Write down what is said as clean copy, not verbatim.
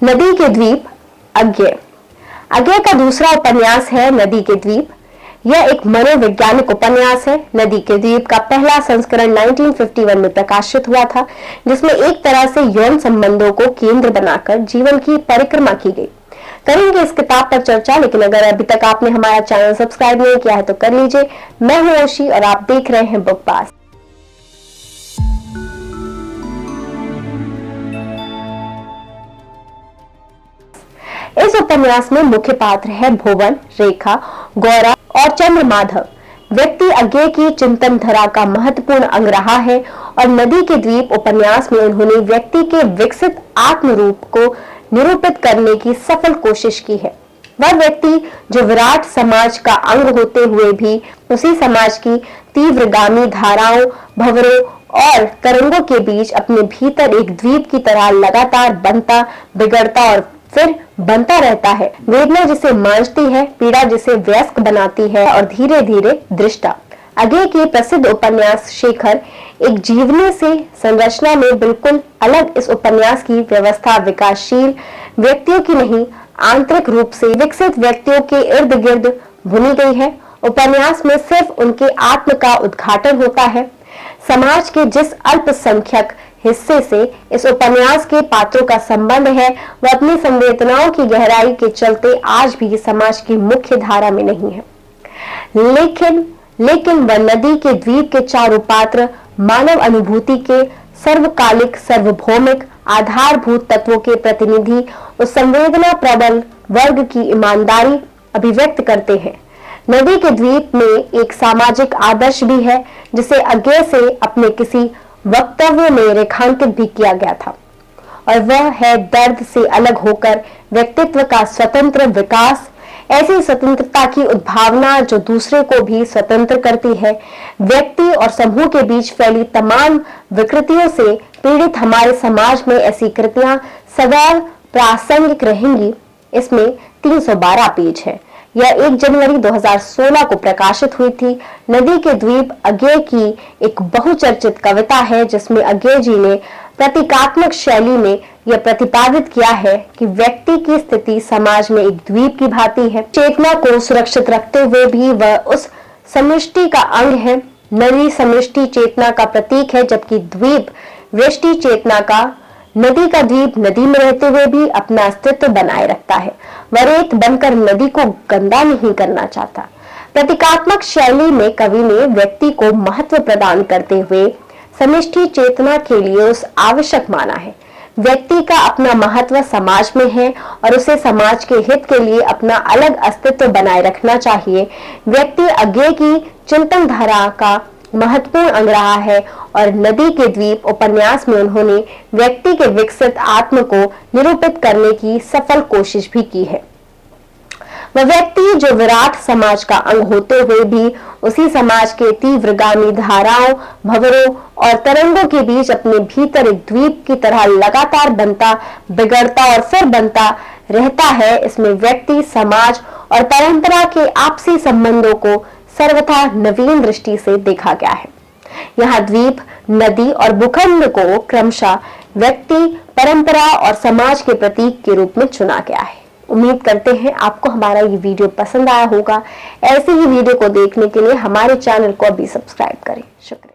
नदी के द्वीप अज्ञेय। अज्ञेय का दूसरा उपन्यास है नदी के द्वीप। यह एक मनोवैज्ञानिक उपन्यास है। नदी के द्वीप का पहला संस्करण 1951 में प्रकाशित हुआ था, जिसमें एक तरह से यौन संबंधों को केंद्र बनाकर जीवन की परिक्रमा की गई। करेंगे इस किताब पर चर्चा, लेकिन अगर अभी तक आपने हमारा चैनल सब्सक्राइब नहीं किया है तो कर लीजिए। मैं हूं ओशी और आप देख रहे हैं बुक पास। इस उपन्यास में मुख्य पात्र है भुवन, रेखा, गौरा और चंद्रमाधव। व्यक्ति अज्ञेय की चिंतन धारा का महत्वपूर्ण अंग रहा है और नदी के द्वीप उपन्यास में उन्होंने व्यक्ति के विकसित आत्म रूप को निरूपित करने की सफल कोशिश की है। वह व्यक्ति जो विराट समाज का अंग होते हुए भी उसी समाज की तीव्रगामी धाराओं, भंवरों और तरंगों के बीच अपने भीतर एक द्वीप की तरह लगातार बनता, बिगड़ता और फिर बनता रहता है। वेदना जिसे मांझती है, पीड़ा जिसे वयस्क बनाती है और धीरे धीरे दृष्टा। अज्ञेय के प्रसिद्ध उपन्यास शेखर एक जीवनी से संरचना में बिल्कुल अलग इस उपन्यास की व्यवस्था विकासशील व्यक्तियों की नहीं, आंतरिक रूप से विकसित व्यक्तियों के इर्द गिर्द बुनी गई है। उपन्यास में सिर्फ उनके आत्म का उद्घाटन होता है। समाज के जिस अल्पसंख्यक हिस्से से इस उपन्यास के पात्रों का संबंध है, वह अपनी संवेदनाओं की गहराई के चलते आज भी समाज की मुख्य धारा में नहीं है। लेकिन वह नदी के द्वीप के चारों पात्र मानव अनुभूति के सर्वकालिक, सर्वभौमिक, आधारभूत तत्वों के प्रतिनिधि उस संवेदना प्रबल वर्ग की ईमानदारी अभिव्यक्त करते हैं। नदी के द्वीप में एक सामाजिक आदर्श भी है, जिसे अज्ञेय से अपने किसी वक्तव्य में रेखांकित भी किया गया था, और वह है दर्द से अलग होकर व्यक्तित्व का स्वतंत्र विकास। ऐसी स्वतंत्रता की उद्भावना जो दूसरे को भी स्वतंत्र करती है। व्यक्ति और समूह के बीच फैली तमाम विकृतियों से पीड़ित हमारे समाज में ऐसी कृतियां सदैव प्रासंगिक रहेंगी। इसमें 312 पेज है। यह 1 जनवरी 2016 को प्रकाशित हुई थी। नदी के द्वीप अज्ञेय की एक बहुचर्चित कविता है, जिसमें अज्ञेय जी ने प्रतीकात्मक शैली में यह प्रतिपादित किया है कि व्यक्ति की स्थिति समाज में एक द्वीप की भांति है। चेतना को सुरक्षित रखते हुए भी वह उस समष्टि का अंग है। नदी समष्टि चेतना का प्रतीक है, जबकि द्वीप वृष्टि चेतना का। नदी का द्वीप नदी में रहते हुए भी अपना अस्तित्व बनाए रखता है। वह रेत बनकर नदी को गंदा नहीं करना चाहता। प्रतीकात्मक शैली में कवि ने व्यक्ति को महत्व प्रदान करते हुए समष्टि चेतना के लिए उस आवश्यक माना है। व्यक्ति का अपना महत्व समाज में है और उसे समाज के हित के लिए अपना अलग अस्तित्व बनाए रखना चाहिए। व्यक्ति अज्ञेय की चिंतन धारा का महत्वपूर्ण अंग रहा है और नदी के द्वीप उपन्यास में उन्होंने व्यक्ति के विकसित आत्म को निरूपित करने की सफल कोशिश भी की है। वह व्यक्ति जो विराट समाज का अंग होते हुए भी उसी समाज के तीव्रगामी धाराओं, भंवरों और तरंगों के बीच अपने भीतर एक द्वीप की तरह लगातार बनता, बिगड़ता और फिर बनता रहता है। इसमें व्यक्ति, समाज और परंपरा के आपसी संबंधों को सर्वथा नवीन दृष्टि से देखा गया है। यहाँ द्वीप, नदी और भूखंड को क्रमशः व्यक्ति, परंपरा और समाज के प्रतीक के रूप में चुना गया है। उम्मीद करते हैं आपको हमारा ये वीडियो पसंद आया होगा। ऐसे ही वीडियो को देखने के लिए हमारे चैनल को अभी सब्सक्राइब करें। शुक्रिया।